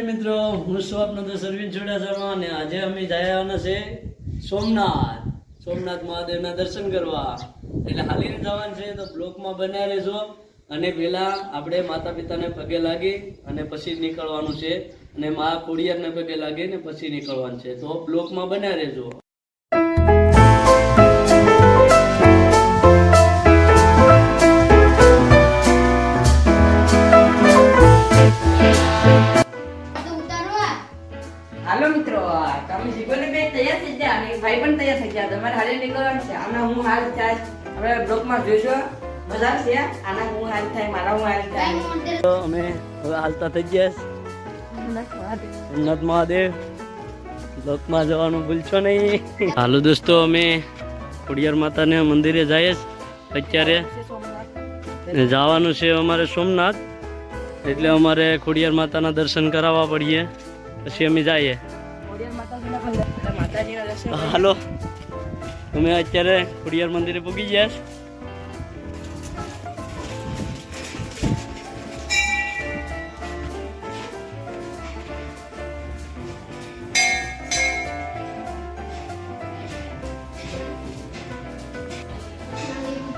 મિત્રો, હું છું આપનો દોસ્ત અરવિંદ ચુડાસમા અને આજે અમે જવાના છે સોમનાથ મહાદેવના દર્શન કરવા. એટલે હાલીને જવાનું છે તો બ્લોકમાં બન્યા રહેજો. અને પહેલા આપણે માતા પિતાને પગે લાગી અને પછી નીકળવાનું છે અને મા ખોડિયારને પગે લાગીને પછી નીકળવાનું છે. તો બ્લોકમાં બન્યા રહેજો. હાલો મિત્રો, તમે શીખોને બે તૈયાર થઈ ગયા અને ભાઈ પણ તૈયાર થઈ ગયા. તમારે હાલે નીકળવાનું છે. આના હું હાલ થાય આપણે બ્લોકમાં જોઈશું. મજા છે. આના હું હાલ થાય, મારા હું હાલ થાય. તો અમે હવે હાલતા થઈ ગયા. સોમનાથ મહાદેવ બ્લોકમાં જવાનું ભૂલશો નહીં. હાલો દોસ્તો, અમે ખોડિયાર માતાને મંદિરે જઈએ. અત્યારે જવાનું છે અમારે સોમનાથ. એટલે અમારે ખોડિયાર માતાના દર્શન કરાવવા પડીએ, પછી અમે જઈએ. હાલો, અમે અત્યારે ખોડિયાર મંદિરે પૂગી ગયા.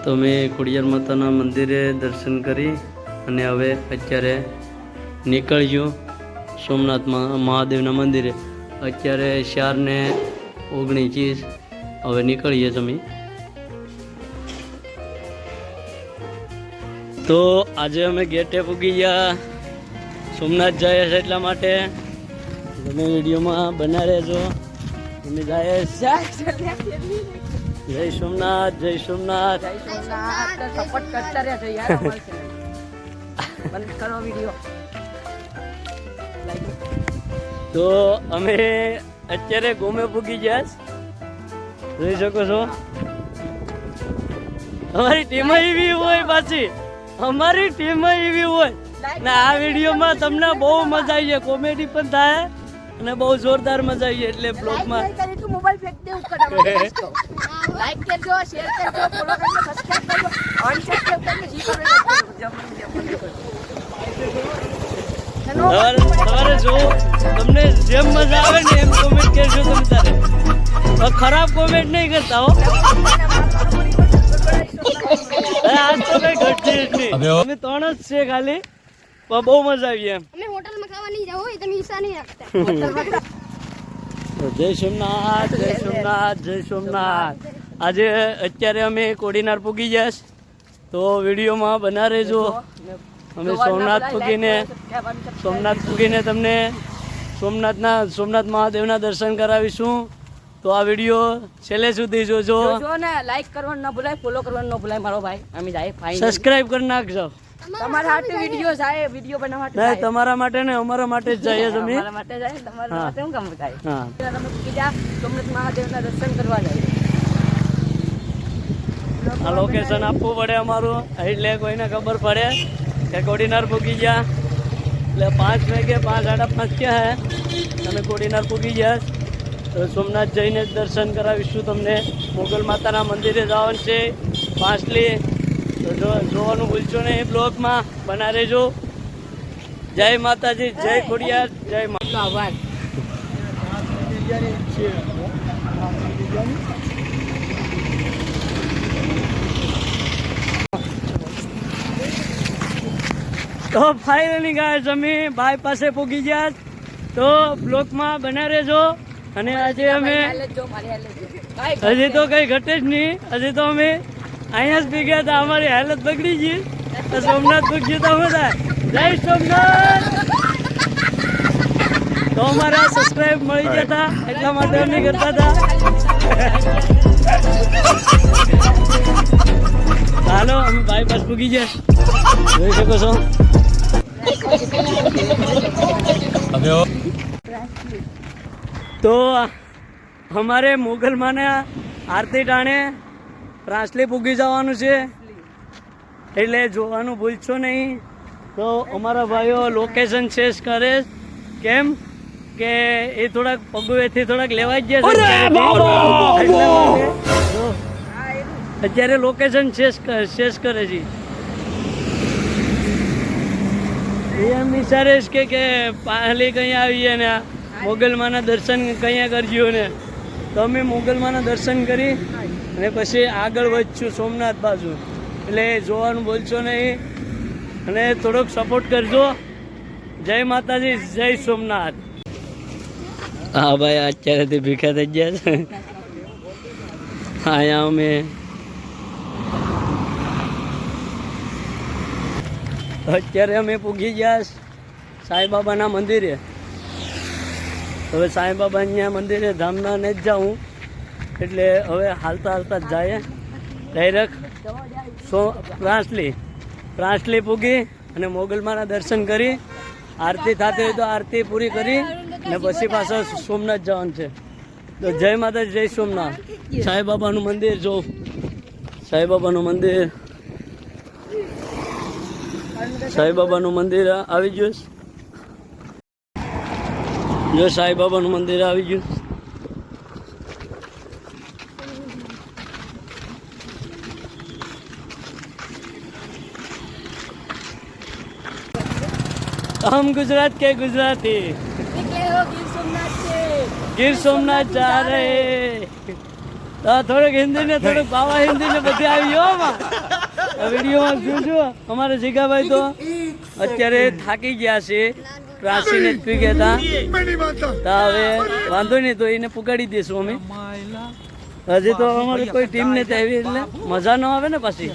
તો અમે ખોડિયાર માતાના મંદિરે દર્શન કરી અને હવે અત્યારે નીકળ્યું સોમનાથ મહાદેવના મંદિરે. અત્યારે 4:29 હવે નીકળીએ તમે. તો આજે અમે ગેટે પૂગી ગયા. સોમનાથ જઈએ છે એટલા માટે તમે વિડીયોમાં બના રહેજો. અમે જઈએ. જય સોમનાથ, જય સોમનાથ. સપોર્ટ કરતા રહેજો યાર. બંધ કરો વિડિયો. તો અમે અત્યારે ગોમે પૂગી ગયા. જોઈ શકો છો અમારી ટીમ એવી હોય, પાછી અમારી ટીમ એવી હોય ને આ વિડીયોમાં તમને બહુ મજા આવી છે. કોમેડી પણ થાય અને બહુ જોરદાર મજા આવી. એટલે બ્લોગમાં મોબાઈલ ફેંક દે ઉપર. લાઈક કરજો, શેર કરજો, ફોલો કરજો, સબસ્ક્રાઇબ કરજો, અનસબસ્ક્રાઇબ કરજો. જી કરો. તમારે જો તમને જેમ મજા આવે ને એમ કોમેન્ટ કરજો. તમે તારે ખરાબ કોમેન્ટ નહીં કરતા હો. આજ તો કઈ ઘટશે જ નહીં. અમે 3 જ છે ખાલી, પણ બહુ મજા આવી એમ. અમે હોટલમાં ખાવા નહીં જાવ, તમે હિસ્સા નહીં રાખતા. જય સોમનાથ, જય સોમનાથ, જય સોમનાથ. આજે અત્યારે અમે કોડીનાર પૂગી ગયા. તો વિડીયોમાં બના રહેજો. અમે સોમનાથ પૂગીને તમને સોમનાથ મહાદેવના દર્શન કરાવીશું. તો આ વિડીયો છેલ્લે સુધી જોજો ને. લાઈક કરવાનું ન ભૂલાય, ફોલો કરવાનું ન ભૂલાય. મારો ભાઈ અમે જાય ફાઈન. સબસ્ક્રાઇબ કરી નાખજો. તમારા માટે વિડીયો જાય, વિડીયો બનાવવા માટે નહીં, તમારા માટે ને અમારા માટે જ જઈએ તમે. તમારા માટે જાય, તમારા માટે હું કામ થાય. હા, તમે કીધા સોમનાથ મહાદેવના દર્શન કરવા જાય. આ લોકેશન આપવું પડે અમારું, એટલે કોઈને ખબર પડે કે કોડીનાર પૂગી ગયા. એટલે 5 વાગે 5:30 ક્યાં હે તમે કોડીનાર પૂગી ગયા. તો સોમનાથ જઈને દર્શન કરાવીશું તમને. મોગલ માતાના મંદિરે જવાનું છે પાંચલી. તો જોવાનું ભૂલશો નહીં. બ્લોગમાં બના રહેજો. જય માતાજી, જય ખોડિયાર, જય માતા. આભાર. તો ફાઇનલી ગાઈસ અમે ભાઈ પાસે પૂગી ગયા. તો બ્લોકમાં બના રહેજો. અને આજે અમે હજી તો કઈ ઘટે જ નહીં. હજી તો અમે અહીંયા જ પી ગયા હતા. અમારી હાલત બગડી ગઈ. તો સોમનાથ પૂગ્યું તો બધા જય સોમનાથ. તો અમારા સબસ્ક્રાઇબ મળી જતા એટલા માટે અમે કરતા હતા. હાલો, અમે ભાઈ પાસે પૂગી ગયા. જોઈ શકો છો. તો અમારે મોગલમાને આરતી ટાણે પ્રાસલી પૂગી જવાનું છે. એટલે જોવાનું ભૂલશો નહીં. તો અમારા ભાઈઓ લોકેશન શેર કરે. કેમ કે એ થોડાક પગુએથી થોડાક લેવાઈ જ જશે. અત્યારે લોકેશન શેર કરે છે. એમ વિચારેશ કે પાલી કઈ આવીએ ને મોગલમાના દર્શન કયા કરજો ને તો અમે મોગલમાના દર્શન કરી અને પછી આગળ વધશું સોમનાથ બાજુ. એટલે જોવાનું બોલશો નહીં અને થોડોક સપોર્ટ કરજો. જય માતાજી, જય સોમનાથ. હા ભાઈ, અત્યારેથી ભીખા થઈ ગયા છે. અહીંયા અમે અત્યારે અમે પૂગી ગયા સાંઈબાબાના મંદિરે. હવે સાંઈબાબાના મંદિરે ધામના ને જ જાઉં એટલે હવે હાલતા હાલતા જ જાય ડાયરેક્ટ પ્રાંસલી પૂગી અને મોગલમાના દર્શન કરી આરતી થતી હોય તો આરતી પૂરી કરી ને પછી પાછા સોમનાથ જવાનું છે. તો જય માતાજી, જય સોમનાથ. સાંઈબાબાનું મંદિર જો, સાંઈબાબાનું મંદિર, સાંઈબાબાનું મંદિર આવી ગયું. જો સાંઈબાબાનું મંદિર આવી ગયું. हम गुजरात के गुजराती ગીર સોમનાથ જા રહે. થોડુંક હિન્દી ને થોડુંક બાવા હિન્દી ને બધી આવી ગયો વિડીયોમાં જોજો. અમારા જીગાભાઈ તો અત્યારે થાકી ગયા છે, પ્રાચીને જ પી ગયા હતા. હવે વાંધો નહીં, તો એને પુગાડી દઈશું અમે. હજી તો અમારી કોઈ ટીમ નથી આવી એટલે મજા ન આવે ને પાછી.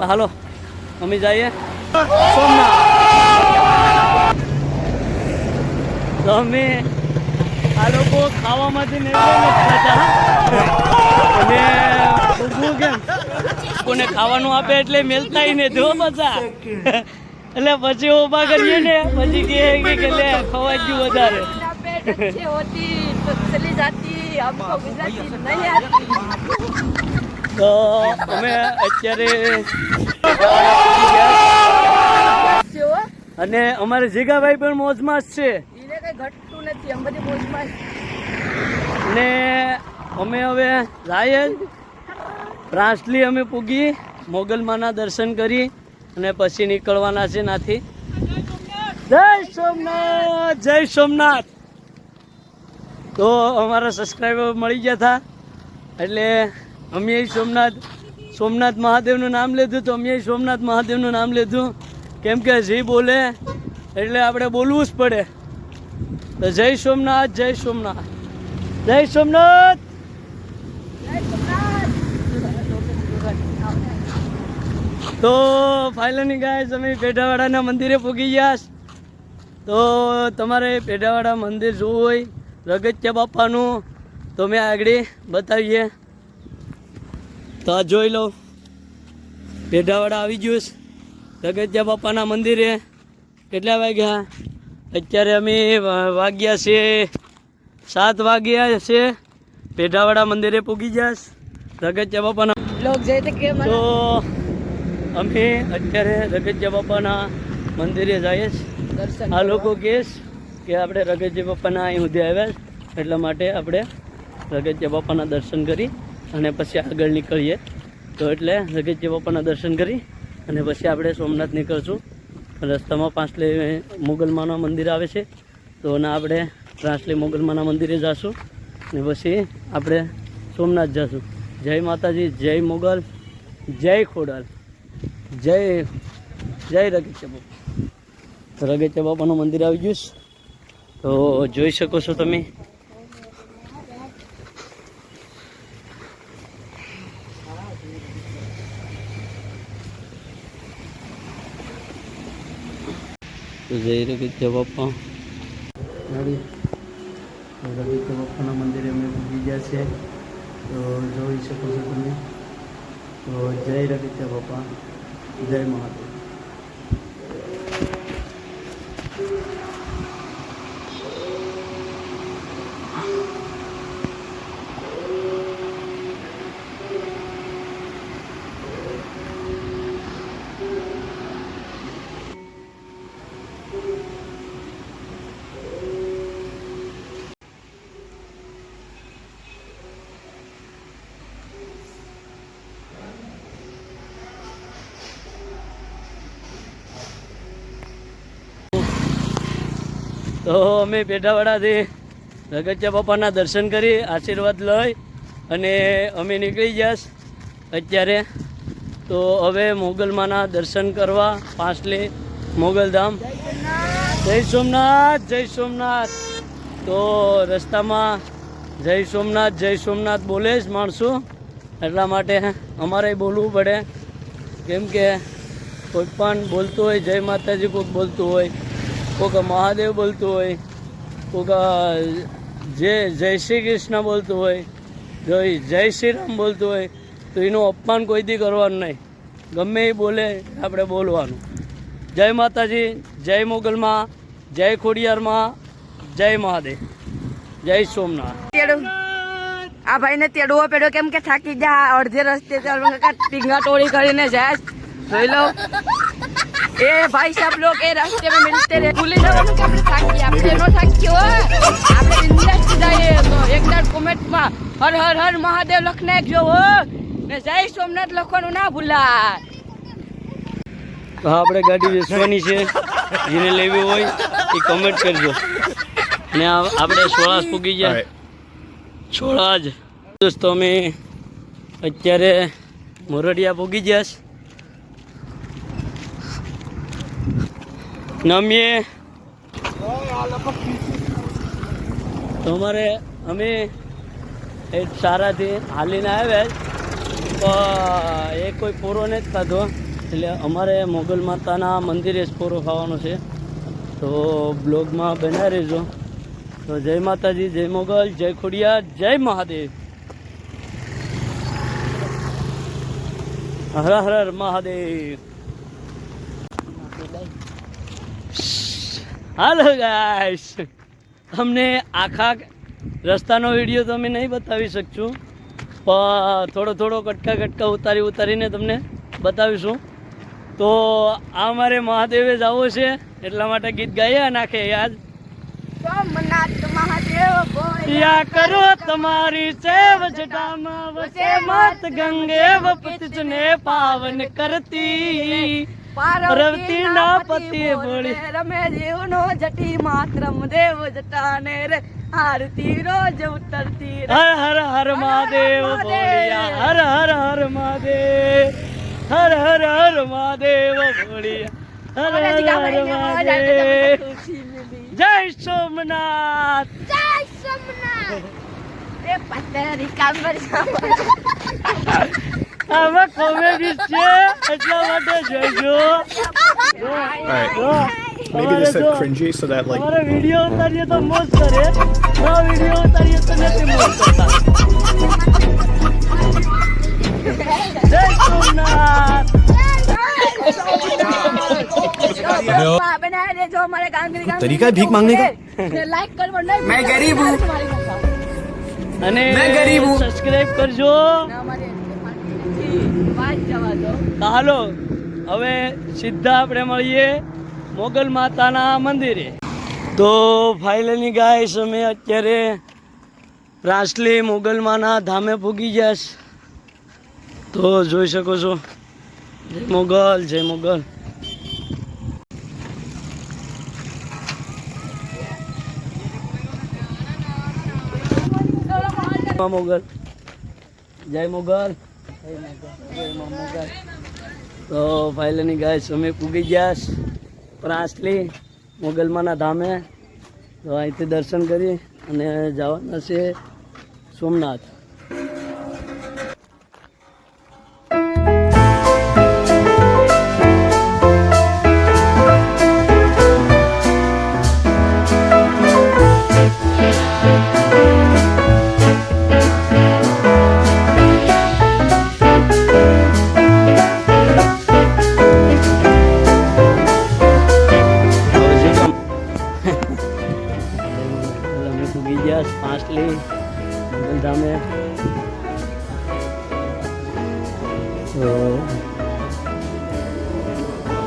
હાલો અમે જઈએ સોમનાથ. તો અમે આ લોકો ખાવામાંથી ખાતા અને કેમ કોને ખાવાનું આપે એટલે મેલતા ને જો બધા એટલે પછી ઉભા કરીએ ને પછી કે લે ખવાઈ ગયું વધારે. તો અમે અત્યારે અને અમારે જીગાભાઈ પણ મોજમાં જ છે ને અમે હવે જાય પ્રાંસલી અમે પૂગી મોગલમાના દર્શન કરી અને પછી નીકળવાના છે નાથી. જય સોમનાથ, જય સોમનાથ. તો અમારા સબસ્ક્રાઈબર મળી ગયા હતા એટલે અમે સોમનાથ મહાદેવનું નામ લીધું. તો અમે સોમનાથ મહાદેવનું નામ લીધું કેમ કે જે બોલે એટલે આપણે બોલવું જ પડે. તો જય સોમનાથ, જય સોમનાથ, જય સોમનાથ. તો ફાઇનલી ગાઈસ અમે પેઢાવાડાના મંદિરે પૂગી ગયા. તો તમારે પેઢાવાડા મંદિર જોવું હોય રગત્યા બાપાનું તો મેં આગળ બતાવીએ. તો આ જોઈ લો, પેઢાવાડા આવી ગયું રગત્યા બાપાના મંદિરે. કેટલા વાગ્યા? અત્યારે અમે વાગ્યા છે 7 વાગ્યા છે. પેઢાવાડા મંદિરે પૂગી ગયા રગત્યા બાપાના. તો અમે અત્યારે રગત્યા બાપાના મંદિરે જઈએ છીએ. આ લોકો કહે કે આપણે રગત્યા બાપાના અહીં સુધી આવ્યા એટલા માટે આપણે રગત્યા બાપાના દર્શન કરી અને પછી આગળ નીકળીએ. તો એટલે રગત્યા બાપાના દર્શન કરી અને પછી આપણે સોમનાથ નીકળશું. રસ્તામાં પાંચલી મોગલમાના મંદિર આવે છે તો ના આપણે પાંચલી મોગલમાના મંદિરે જઈશું ને પછી આપણે સોમનાથ જઈશું. જય માતાજી, જય મોગલ, જય ખોડાલ, જય રગત્યા બાપા. રગત્યા બાપાનું મંદિર આવી ગયું તો જોઈ શકો છો તમે. તો જય રગત્યા બાપા. રગત્યા બાપાના મંદિરે અમે પૂજી ગયા છે તો જોઈ શકો છો તમે. તો જય રગત્યા બાપા, જય મહાદેવ. તો અમે પેટાવાડાથી રગતિયા બાપાના દર્શન કરી આશીર્વાદ લઈ અને અમે નીકળી જઈશ અત્યારે. તો હવે મોગલમાના દર્શન કરવા પાંચલી મોગલધામ. જય સોમનાથ, જય સોમનાથ. તો રસ્તામાં જય સોમનાથ બોલે જ માણસો, એટલા માટે અમારે બોલવું પડે. કેમ કે કોઈ પણ બોલતું હોય જય માતાજી, કોઈક બોલતું હોય, કોઈક મહાદેવ બોલતું હોય, કોઈક જય શ્રી કૃષ્ણ બોલતું હોય, જય શ્રી રામ બોલતું હોય, તો એનું અપમાન કોઈથી કરવાનું નહીં. ગમે એ બોલે આપણે બોલવાનું. જય માતાજી, જય મોગલમાં, જય ખોડિયારમાં, જય મહાદેવ, જય સોમનાથ. આ ભાઈને તેડવો પેડો કેમ કે થાકી જા, અડધે રસ્તે ટીંગા ટોળી કરીને જાય. જોઈ લો એ ભાઈ સાહેબ લોગ એ રાસ્તે में मिलते रहे. ભૂલી જવાનું કે આપણે થાકી, આપણે નો થાક્યો હોય, આપણે બિંદાસ જઈએ. તો એકવાર કોમેન્ટમાં હર હર હર મહાદેવ લખ નાખજો હો, ને જય સોમનાથ લખવાનું ના ભૂલાય. આપણે ગાડી વેચવાની છે, જેને લેવી હોય એ કમેન્ટ કરજો. ને આપણે સોળાસ પૂગી જાય, સોળાજ. દોસ્તો અમે અત્યારે મોરડિયા પૂગી જશ. નમીએ તો અમારે અમે એ સારાથી હાલીને આવ્યા, પણ એ કોઈ પૂરો નથી ખાધો. એટલે અમારે મોગલ માતાના મંદિરે જ પૂરો ખાવાનો છે. તો બ્લોગમાં બનાવી રહેજો. તો જય માતાજી, જય મોગલ, જય ખોડિયાર, જય મહાદેવ. હર હર મહાદેવ. હાલો ગાઈસ, તમને આખા રસ્તાનો વિડીયો તો અમે નહીં બતાવી શકશું, પણ થોડો કટકા ઉતારીને તમને બતાવીશું. તો આ મારે મહાદેવે જવો છે, એટલા માટે ગીત ગાયા નાખે યાદ. સોમનાથ મહાદેવ યા કરો તમારી સેવ જટામાં વસે માત ગંગે વપતિને પાવન કરતી પાર્વતી ના પતિ બોલી રમે જીવનો જટી માત્રમ દેવ જટાને રે આરતી રોજ ઉતરતી. હર હર હર મહાદેવ બોલિયા, હર હર હર મહાદેવ, હર હર હર મહાદેવ બોલિયા, હર હર હર મહાદેવ. જય સોમનાથ, જય સોમનાથ. એ પતરી કામર આમાં કોમેડી છે, એટલા માટે જોજો. Maybe this is cringy so that like हमारे वीडियो उतारिए तो मोज करे, ना वीडियो उतारिए तो नहीं मोज करता. जय सोमनाथ. बना दे जो हमारे गांधी तरीका है भीख मांगने का. लाइक कर वरना मैं गरीब हूँ અને સબસ્ક્રાઇબ કરજો. તો હાલો હવે સીધા આપણે મળીએ મોગલ માતાના મંદિરે. તો ફાઇનલી ગાઈસ અમે અત્યારે પ્રાસલી મોગલમાના ધામે પૂગી જશ. તો જોઈ શકો છો. જય મોગલ, જય મોગલ. મોગલ, જય મોગલ, જય મોગલ. તો ફાઇનલી ગાઈસ અમે પૂગી ગયા પ્રાસલી મોગલમાના ધામે. તો અહીંથી દર્શન કરી અને જવાના છે સોમનાથ. પાંચલી મોગલધામે. તો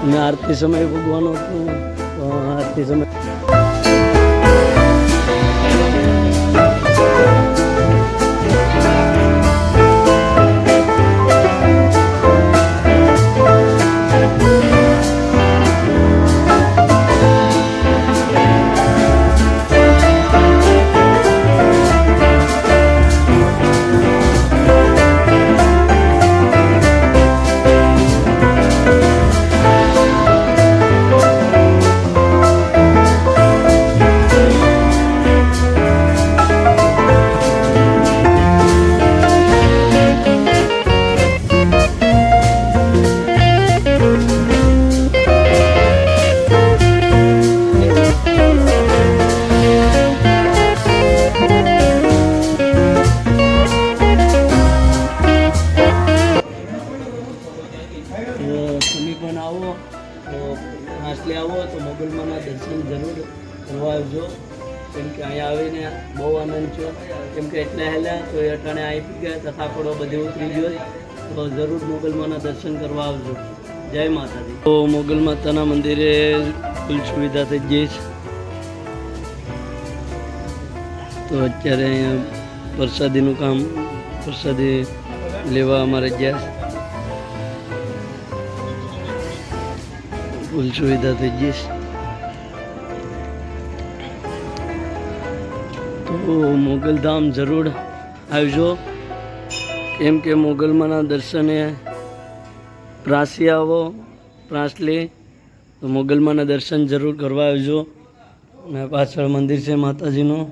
મેં આરતી સમય ભોગવાનું હતું, તો આરતી સમય આવીને બહુ આનંદ થયો, કેમ કે એટલે હેલા તો એ અટાણે આવી ગયા તથાકડો બધે ઉતરી ગયો, તો જરૂર મોગલમાના દર્શન કરવા આવજો. જય માતાજી. તો મોગલ માતાના મંદિરે ફૂલ સુવિધા થઈ ગઈ છે. તો અત્યારે અહીંયા પ્રસાદીનું કામ, પ્રસાદી લેવા અમારે ગયા છે. ફૂલ સુવિધા થઈ ગઈ છે. તો મોગલધામ જરૂર આવજો, કેમ કે મોગલમાના દર્શને પ્રાસી આવો, પ્રાસલી તો મોગલમાના દર્શન જરૂર કરવા આવજો. અને પાછળ મંદિર છે માતાજીનું.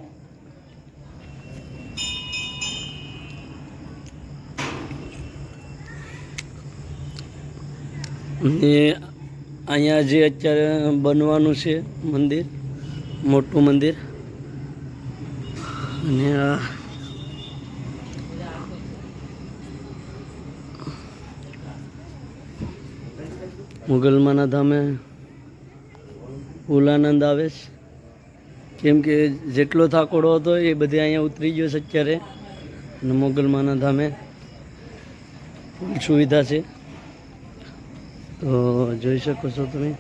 ને અહીંયા જે અત્યારે બનવાનું છે મંદિર, મોટું મંદિર, અને આ મોગલમાના ધામે ફૂલ આનંદ આવે છે, કેમ કે જેટલો થાકોડો હતો એ બધે અહીંયા ઉતરી ગયો છે અત્યારે. અને મોગલમાના ધામે ફૂલ સુવિધા છે, તો જોઈ શકો છો તમે.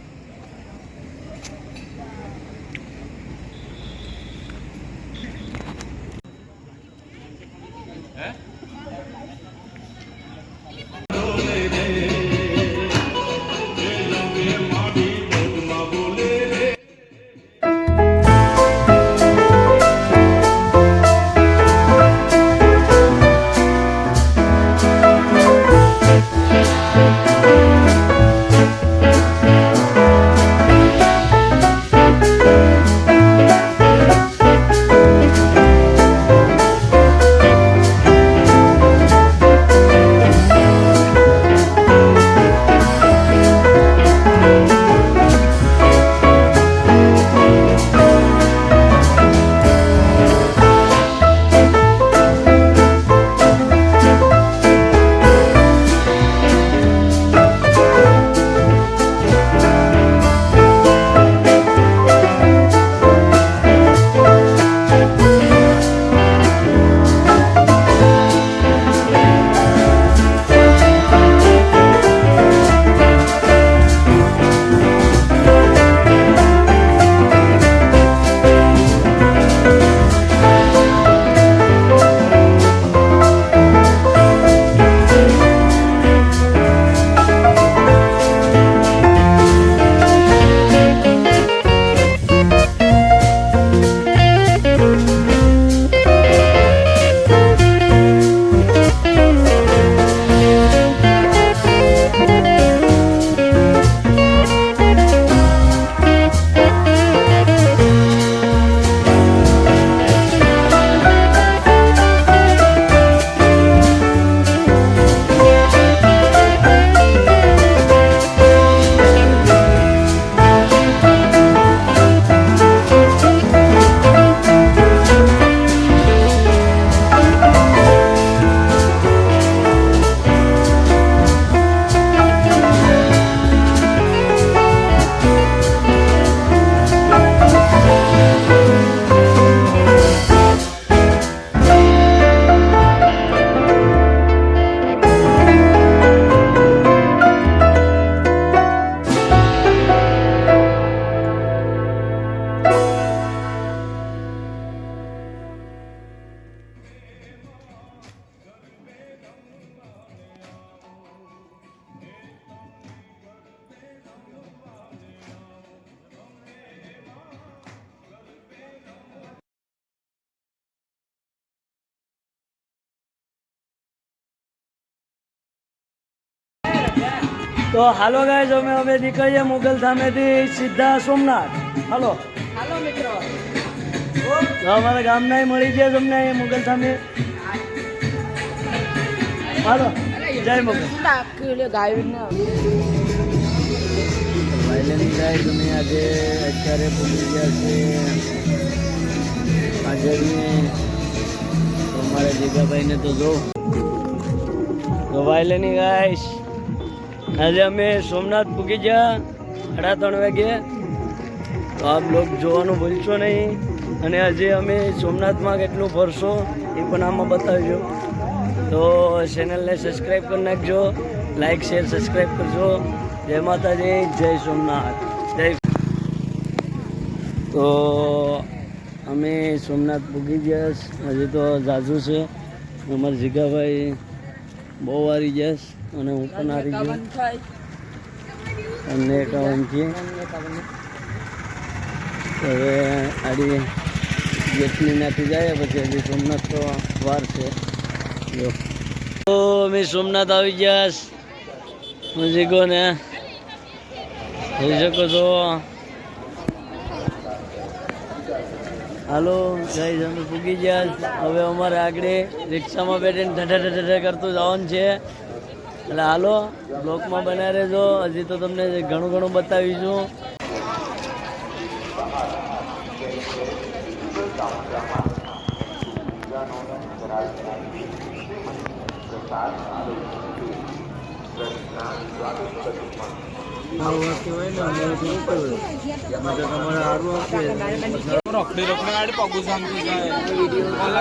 તો હાલો ગાઈઝ, અમે નીકળીએ મોગલધામેથી સીધા સોમનાથ. હાલો હાલો મિત્રો. તો અમારા ગામના મળી ગયા તમને અહીંયા મોગલધામે. હાલો, જય મોગલ. વાયલેની ગાય તમે આજે અત્યારે ભૂલી ગયા છે હાજરને. તો અમારા જીગાભાઈને તો જો વાયલેની ગાય આજે અમે સોમનાથ પૂગી ગયા 3:30 વાગે. તો આ બ્લોગ જોવાનું ભૂલશો નહીં. અને હજી અમે સોમનાથમાં કેટલું ફરશો એ પણ આમાં બતાવજો. તો ચેનલને સબસ્ક્રાઈબ કરી નાખજો, લાઈક શેર સબસ્ક્રાઈબ કરજો. જય માતાજી, જય સોમનાથ, જય. તો અમે સોમનાથ પૂગી ગયા. હજી તો જાજુ છે. અમારા જીગાભાઈ બહુ હારી ગયા અને હું પણ હારી ગયો. અને 51 હવે આડી જેટલી નાખી જાય પછી હજી સોમનાથ તો વાર છે. જો તો અમે સોમનાથ આવી ગયા. મજીગોને જોઈ શકો છો. હાલો ગાઈઝ, અમે પૂગી ગયા. હવે અમારે આગળ રિક્ષામાં બેઠીને ઢઢ કરતું જવાનું છે. એટલે હાલો બ્લોકમાં બનાવી રહેજો. હજી તો તમને ઘણું ઘણું બતાવીશું. રોકડી ગાડી પગું સામતું જાય